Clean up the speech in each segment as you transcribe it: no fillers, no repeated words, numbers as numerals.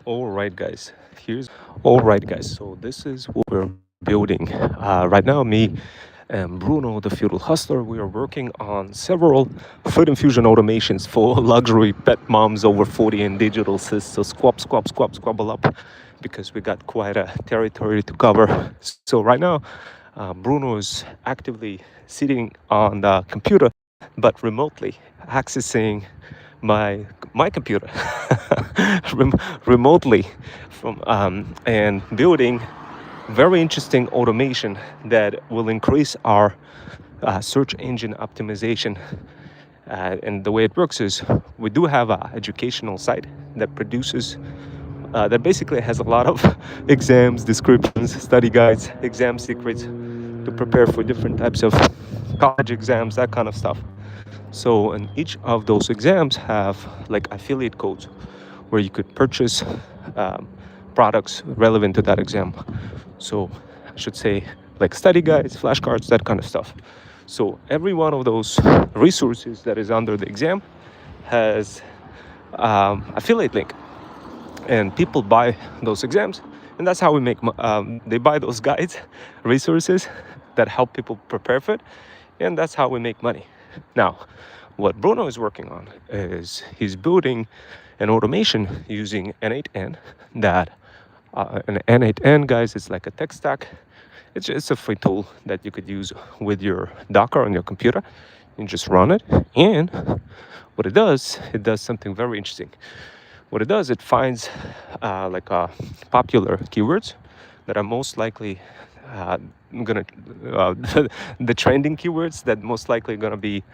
All right, guys. So this is what we're building right now. Me and Bruno, the feudal hustler, we are working on several food infusion automations for luxury pet moms over 40 and digital sis. So squabble up, because we got quite a territory to cover. So right now, Bruno is actively sitting on the computer, but remotely accessing my computer rem- remotely from and building very interesting automation that will increase our search engine optimization. And the way it works is we do have a educational site that produces that basically has a lot of exams, descriptions, study guides, exam secrets to prepare for different types of college exams, that kind of stuff. So, and each of those exams have like affiliate codes where you could purchase um, products relevant to that exam. So, I should say like study guides, flashcards, that kind of stuff. So, every one of those resources that is under the exam has affiliate link, and people buy those exams, and that's how we make. They buy those guides, resources that help people prepare for it, and that's how we make money. Now, what Bruno is working on is he's building an automation using N8N. That an N8N, guys, it's like a tech stack. It's a free tool that you could use with your Docker on your computer. You just run it, and what it does something very interesting. What it does, it finds popular keywords that are most likely uh, gonna uh, the trending keywords that most likely gonna be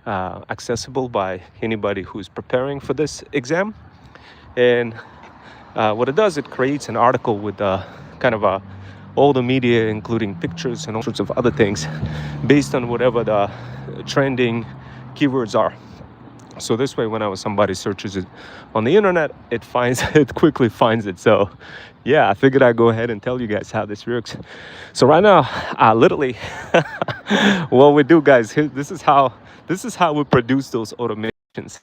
accessible by anybody who's preparing for this exam. And what it does, it creates an article with kind of all the media, including pictures and all sorts of other things, based on whatever the trending keywords are. So this way, whenever somebody searches it on the internet, it finds it quickly finds it. So yeah, I figured I'd go ahead and tell you guys how this works. So right now, literally, what we do, guys, this is how we produce those automations.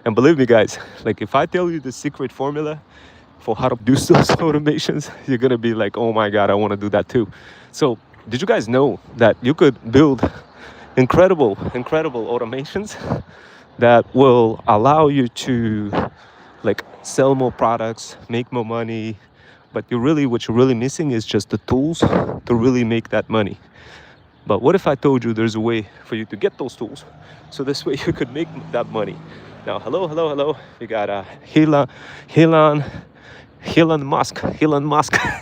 And believe me, guys, like if I tell you the secret formula for how to produce those automations, you're gonna be like, oh my god, I want to do that too. So did you guys know that you could build incredible automations that will allow you to like sell more products, make more money, but what you're really missing is just the tools to really make that money. But what if I told you there's a way for you to get those tools, so this way you could make that money? Now, hello, we got Elon, Elon Musk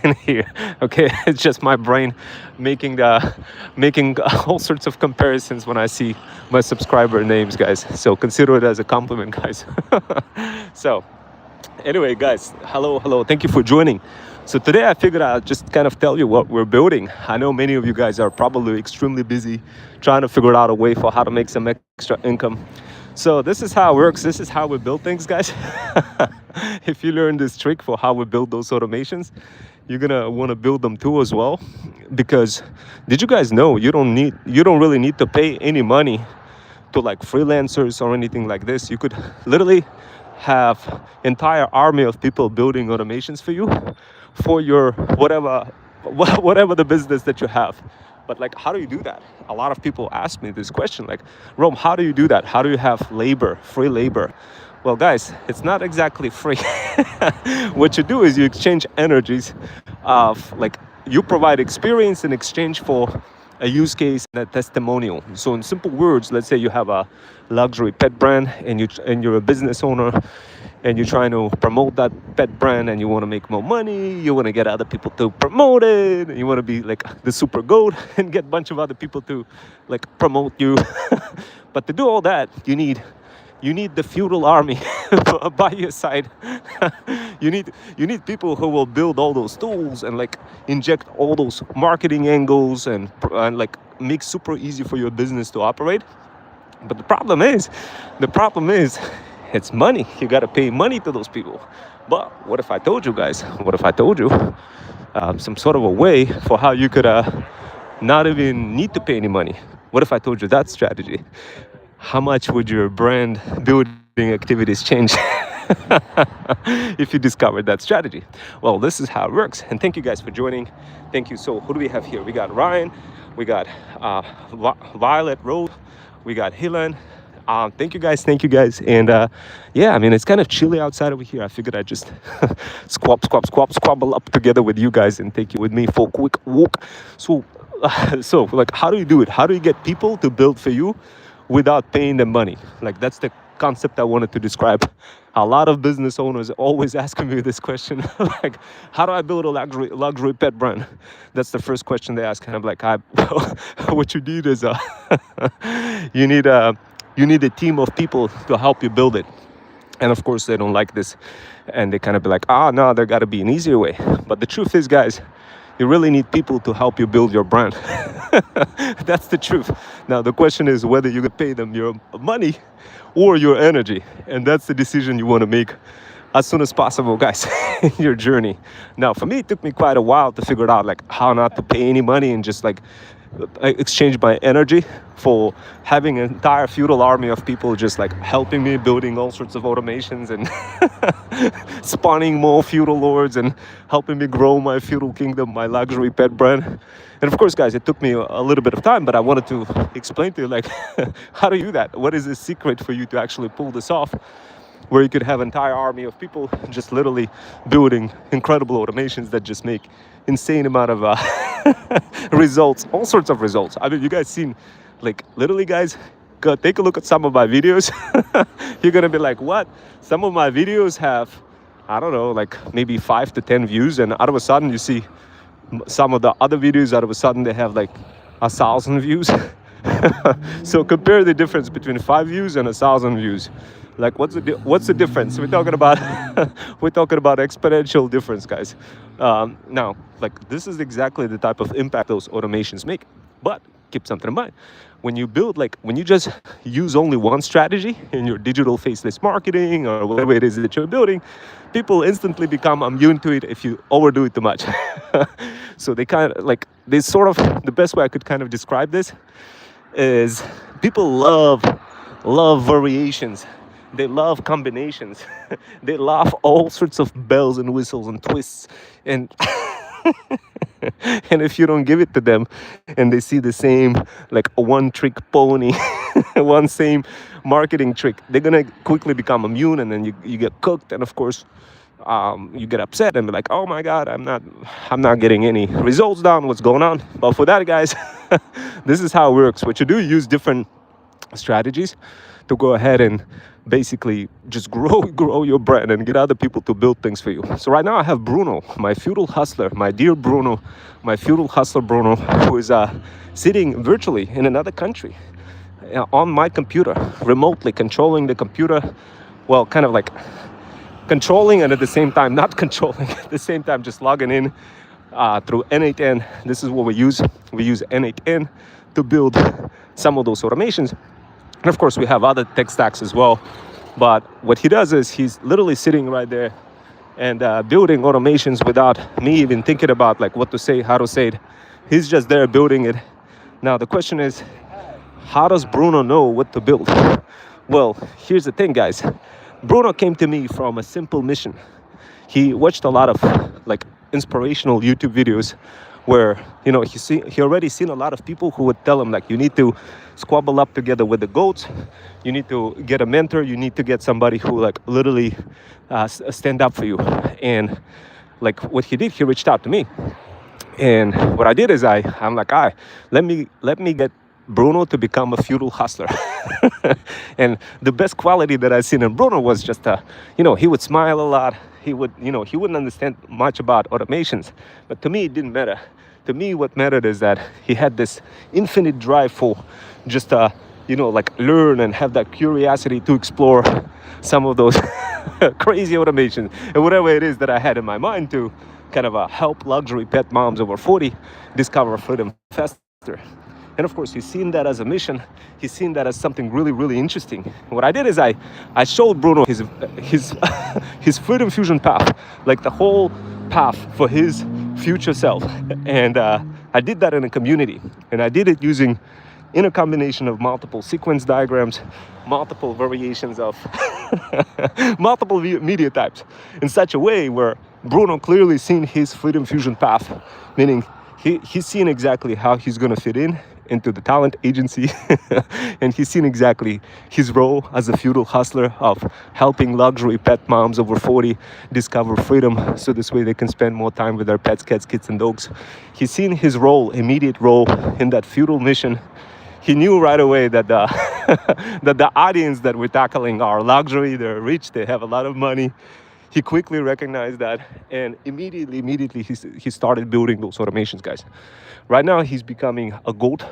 in here. Okay, it's just my brain making all sorts of comparisons when I see my subscriber names, guys. So consider it as a compliment, guys. So anyway, guys, hello, thank you for joining. So today I figured I'd just kind of tell you what we're building. I know many of you guys are probably extremely busy trying to figure out a way for how to make some extra income. So this is how it works. This is how we build things, guys. If you learn this trick for how we build those automations, you're gonna want to build them too as well. Because did you guys know you don't really need to pay any money to like freelancers or anything like this? You could literally have entire army of people building automations for you for your whatever the business that you have. But like, how do you do that? A lot of people ask me this question, like, Rome, how do you do that? How do you have free labor? Well, guys, it's not exactly free. What you do is you exchange energies of like, you provide experience in exchange for a use case and a testimonial. So in simple words, let's say you have a luxury pet brand and you're a business owner and you're trying to promote that pet brand and you want to make more money, you want to get other people to promote it, and you want to be like the super goat and get a bunch of other people to like promote you. But to do all that, you need the feudal army by your side. you need people who will build all those tools and like inject all those marketing angles and like make super easy for your business to operate. But the problem is it's money. You got to pay money to those people. But what if I told you, guys? What if I told you some sort of a way for how you could not even need to pay any money? What if I told you that strategy? How much would your brand building activities change? if you discovered that strategy. Well, this is how it works. And thank you guys for joining. Thank you. So who do we have here? We got Ryan, we got Violet Rose, we got Helen. Thank you guys. And yeah, I mean, it's kind of chilly outside over here. I figured I'd just squabble up together with you guys and take you with me for a quick walk. So so like, how do you do it? How do you get people to build for you without paying them money? Like, that's the concept I wanted to describe. A lot of business owners always asking me this question, like, how do I build a luxury pet brand? That's the first question they ask, and I'm like, well, what you need is you need a team of people to help you build it. And of course, they don't like this, and they kind of be like, no, there got to be an easier way. But the truth is, guys, you really need people to help you build your brand. That's the truth. Now, the question is whether you can pay them your money or your energy. And that's the decision you want to make as soon as possible, guys, in your journey. Now, for me, it took me quite a while to figure out like how not to pay any money and just like exchange my energy for having an entire feudal army of people just like helping me building all sorts of automations and spawning more feudal lords and helping me grow my feudal kingdom, my luxury pet brand. And of course, guys, it took me a little bit of time, but I wanted to explain to you like how do you do that? What is the secret for you to actually pull this off, where you could have an entire army of people just literally building incredible automations that just make insane amount of results, all sorts of results. I mean, you guys seen, like, literally, guys, go take a look at some of my videos. You're gonna be like, what? Some of my videos have, I don't know, like maybe 5 to 10 views, and out of a sudden you see some of the other videos, out of a sudden they have like 1,000 views. So compare the difference between 5 views and 1,000 views. Like, what's the difference? We're talking about exponential difference, guys. Now, like, this is exactly the type of impact those automations make. But keep something in mind: when you build, like, when you just use only one strategy in your digital faceless marketing or whatever it is that you're building, people instantly become immune to it if you overdo it too much. So they kind of like, they sort of, the best way I could kind of describe this is people love variations. They love combinations. They love all sorts of bells and whistles and twists. And and if you don't give it to them and they see the same, like, a one-trick pony, one same marketing trick, they're going to quickly become immune, and then you get cooked. And of course, you get upset and be like, oh my God, I'm not getting any results down. What's going on? But for that, guys, this is how it works. What you do, you use different strategies to go ahead and basically just grow your brand and get other people to build things for you. So right now I have Bruno, my feudal hustler, my dear Bruno, my feudal hustler Bruno, who is sitting virtually in another country on my computer, remotely controlling the computer. Well, kind of like controlling and at the same time not controlling, at the same time just logging in through N8N. This is what we use. We use N8N to build some of those automations. And of course, we have other tech stacks as well. But what he does is he's literally sitting right there and building automations without me even thinking about like what to say, how to say it. He's just there building it. Now, the question is, how does Bruno know what to build? Well, here's the thing, guys. Bruno came to me from a simple mission. He watched a lot of like inspirational YouTube videos where, you know, he already seen a lot of people who would tell him like, you need to squabble up together with the goats, you need to get a mentor, you need to get somebody who like literally stand up for you. And like what he did, he reached out to me. And what I did is I'm like, all right, let me get Bruno to become a feudal hustler. And the best quality that I seen in Bruno was just, you know, he would smile a lot. He wouldn't understand much about automations, but to me, it didn't matter. To me, what mattered is that he had this infinite drive for just, you know, like learn and have that curiosity to explore some of those crazy automations and whatever it is that I had in my mind to kind of help luxury pet moms over 40 discover freedom faster. And of course, he's seen that as a mission. He's seen that as something really, really interesting. What I did is I showed Bruno his his freedom fusion path, like the whole path for his future self. And I did that in a community. And I did it using in a combination of multiple sequence diagrams, multiple variations of multiple media types, in such a way where Bruno clearly seen his Freedom Fusion path, meaning he's seen exactly how he's going to fit in into the talent agency and he's seen exactly his role as a feudal hustler of helping luxury pet moms over 40 discover freedom, so this way they can spend more time with their pets, cats, kids and dogs. He's seen his role, immediate role in that feudal mission. He knew right away that the that the audience that we're tackling are luxury, they're rich, they have a lot of money. He quickly recognized that, and immediately he started building those automations, guys. Right now he's becoming a GOAT,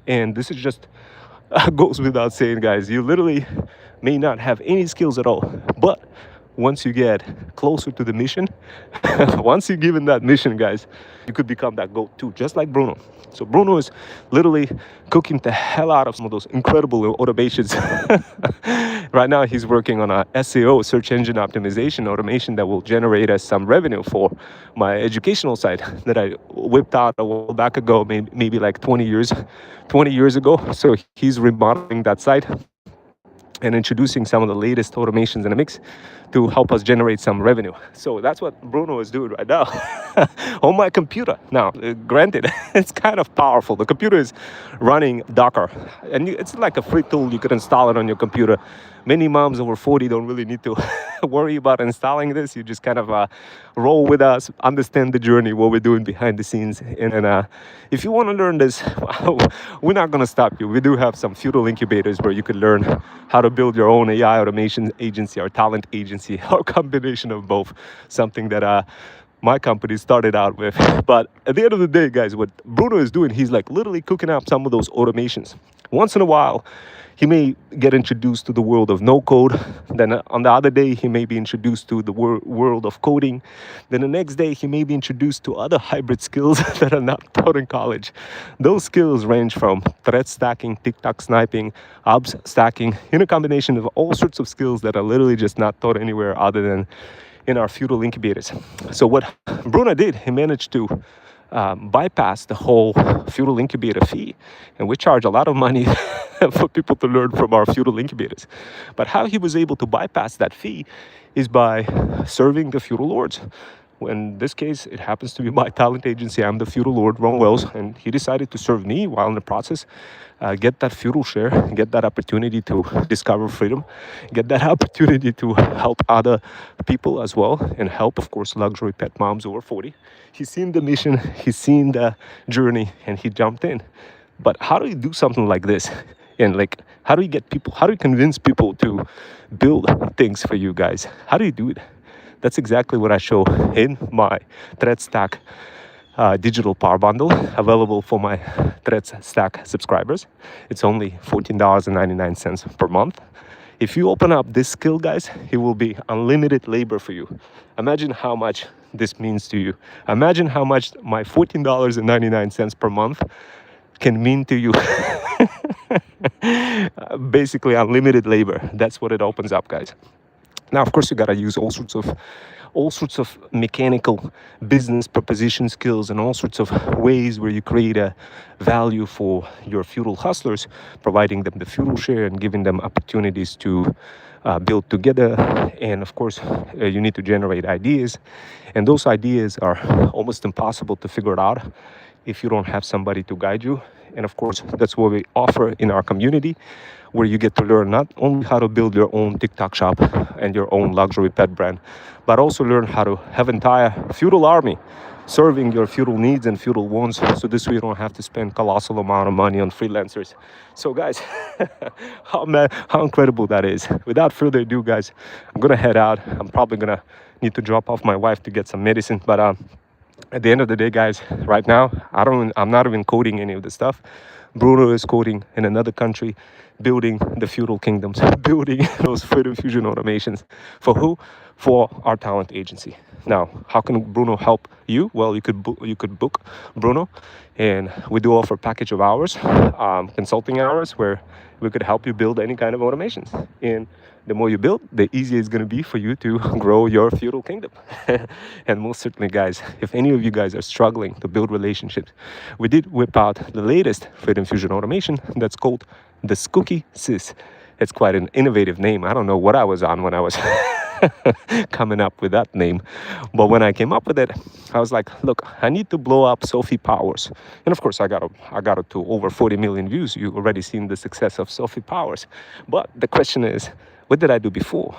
and this is just goes without saying, guys. You literally may not have any skills at all, but once you get closer to the mission, once you're given that mission, guys, you could become that GOAT too, just like Bruno. So Bruno is literally cooking the hell out of some of those incredible automations. Right now, he's working on a SEO, search engine optimization automation that will generate us some revenue for my educational site that I whipped out a while back ago, maybe like 20 years ago. So he's remodeling that site and introducing some of the latest automations in the mix to help us generate some revenue. So that's what Bruno is doing right now on my computer. Now, granted, it's kind of powerful. The computer is running Docker, and it's like a free tool. You could install it on your computer. Many moms over 40 don't really need to worry about installing this. You just kind of roll with us, understand the journey, what we're doing behind the scenes. And if you want to learn this, we're not going to stop you. We do have some feudal incubators where you could learn how to build your own AI automation agency or talent agency, or combination of both, something that my company started out with. But at the end of the day, guys, what Bruno is doing, he's like literally cooking up some of those automations. Once in a while, he may get introduced to the world of no code. Then on the other day, he may be introduced to the world of coding. Then the next day, he may be introduced to other hybrid skills that are not taught in college. Those skills range from threat stacking, TikTok sniping, ops stacking, in a combination of all sorts of skills that are literally just not taught anywhere other than in our feudal incubators. So what Bruno did, he managed to bypass the whole feudal incubator fee, and we charge a lot of money for people to learn from our feudal incubators. But how he was able to bypass that fee is by serving the feudal lords. In this case, it happens to be my talent agency. I'm the feudal lord, Ron Wells, and he decided to serve me while in the process get that feudal share, get that opportunity to discover freedom, get that opportunity to help other people as well, and help, of course, luxury pet moms over 40. He's seen the mission, he's seen the journey, and he jumped in. But how do you do something like this? And like, how do you get people, how do you convince people to build things for you guys? How do you do it? That's exactly what I show in my Threat Stack digital power bundle, available for my Threat Stack subscribers. It's only $14.99 per month. If you open up this skill, guys, it will be unlimited labor for you. Imagine how much this means to you. Imagine how much my $14.99 per month can mean to you. Basically unlimited labor. That's what it opens up, guys. Now, of course, you gotta use all sorts of mechanical business proposition skills and all sorts of ways where you create a value for your feudal hustlers, providing them the feudal share and giving them opportunities to build together. And of course, you need to generate ideas, and those ideas are almost impossible to figure out if you don't have somebody to guide you. And of course, that's what we offer in our community, where you get to learn not only how to build your own TikTok shop and your own luxury pet brand, but also learn how to have entire feudal army serving your feudal needs and feudal wants. So this way you don't have to spend colossal amount of money on freelancers. So guys, how incredible that is. Without further ado, guys, I'm gonna head out. I'm probably gonna need to drop off my wife to get some medicine, but at the end of the day, guys, right now, I'm not even coding any of the stuff. Bruno is coding in another country, building the feudal kingdoms, building those Freedom Fusion automations. For who? For our talent agency. Now, how can Bruno help you? Well, you could book Bruno, and we do offer package of hours, consulting hours, where we could help you build any kind of automations. And The more you build, the easier it's going to be for you to grow your feudal kingdom. And most certainly, guys, if any of you guys are struggling to build relationships, we did whip out the latest Freedom Fusion automation that's called the Skooky Sys. It's quite an innovative name. I don't know what I was on when I was coming up with that name. But when I came up with it, I was like, look, I need to blow up Sophie Powers. And of course, I got it to over 40 million views. You've already seen the success of Sophie Powers. But the question is, what did I do before?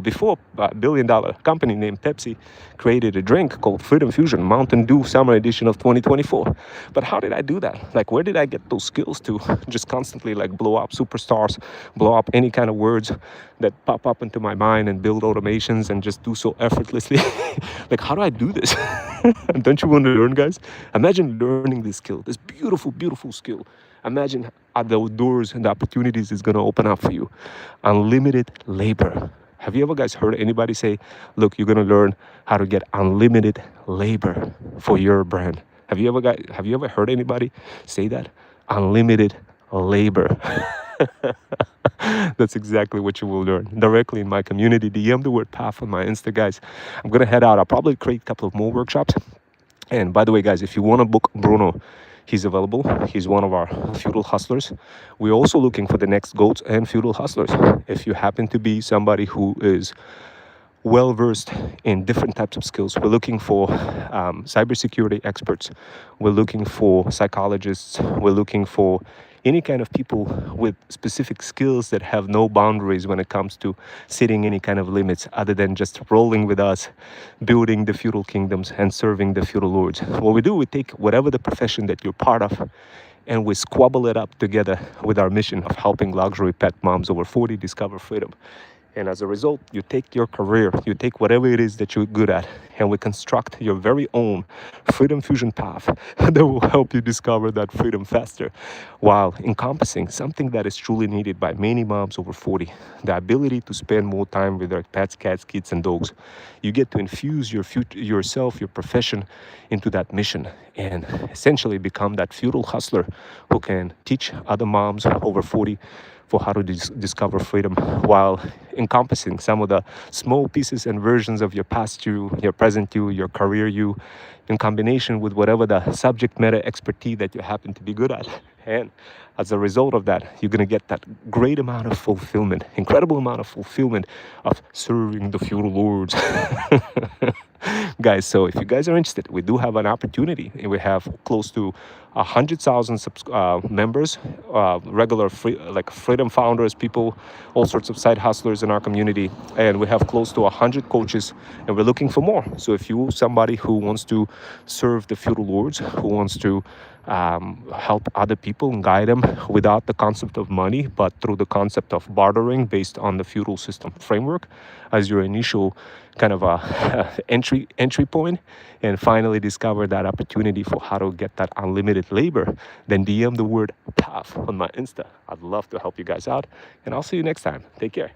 Before a billion-dollar company named Pepsi created a drink called Freedom Fusion Mountain Dew Summer Edition of 2024. But how did I do that? Where did I get those skills to just constantly blow up superstars, blow up any kind of words that pop up into my mind and build automations and just do so effortlessly? How do I do this? Don't you want to learn, guys? Imagine learning this skill, this beautiful, beautiful skill. Imagine the doors and the opportunities it's going to open up for you. Unlimited labor. Have you ever guys heard anybody say, look, you're going to learn how to get unlimited labor for your brand? Have you ever heard anybody say that? Unlimited labor. That's exactly what you will learn directly in my community. DM the word PAF on my Insta, guys. I'm going to head out. I'll probably create a couple of more workshops. And by the way, guys, if you want to book Bruno, he's available. He's one of our feudal hustlers. We're also looking for the next goats and feudal hustlers. If you happen to be somebody who is well versed in different types of skills, we're looking for cybersecurity experts. We're looking for psychologists. We're looking for any kind of people with specific skills that have no boundaries when it comes to setting any kind of limits other than just rolling with us, building the feudal kingdoms and serving the feudal lords. What we do, we take whatever the profession that you're part of and we squabble it up together with our mission of helping luxury pet moms over 40 discover freedom. And as a result, you take your career, you take whatever it is that you're good at, and we construct your very own Freedom Fusion path that will help you discover that freedom faster while encompassing something that is truly needed by many moms over 40, the ability to spend more time with their pets, cats, kids, and dogs. You get to infuse your yourself, your profession into that mission and essentially become that feudal hustler who can teach other moms over 40 for how to discover freedom while encompassing some of the small pieces and versions of your past you, your present you, your career you, in combination with whatever the subject matter expertise that you happen to be good at. And as a result of that, you're going to get that great amount of fulfillment, incredible amount of fulfillment of serving the feudal lords. Guys, so if you guys are interested, we do have an opportunity. We have close to 100,000 members, regular freedom founders, people, all sorts of side hustlers in our community, and we have close to 100 coaches, and we're looking for more. So if you somebody who wants to serve the feudal lords, who wants to help other people and guide them without the concept of money, but through the concept of bartering based on the feudal system framework as your initial kind of entry point, and finally discover that opportunity for how to get that unlimited labor, then DM the word PAF on my Insta. I'd love to help you guys out, and I'll see you next time. Take care.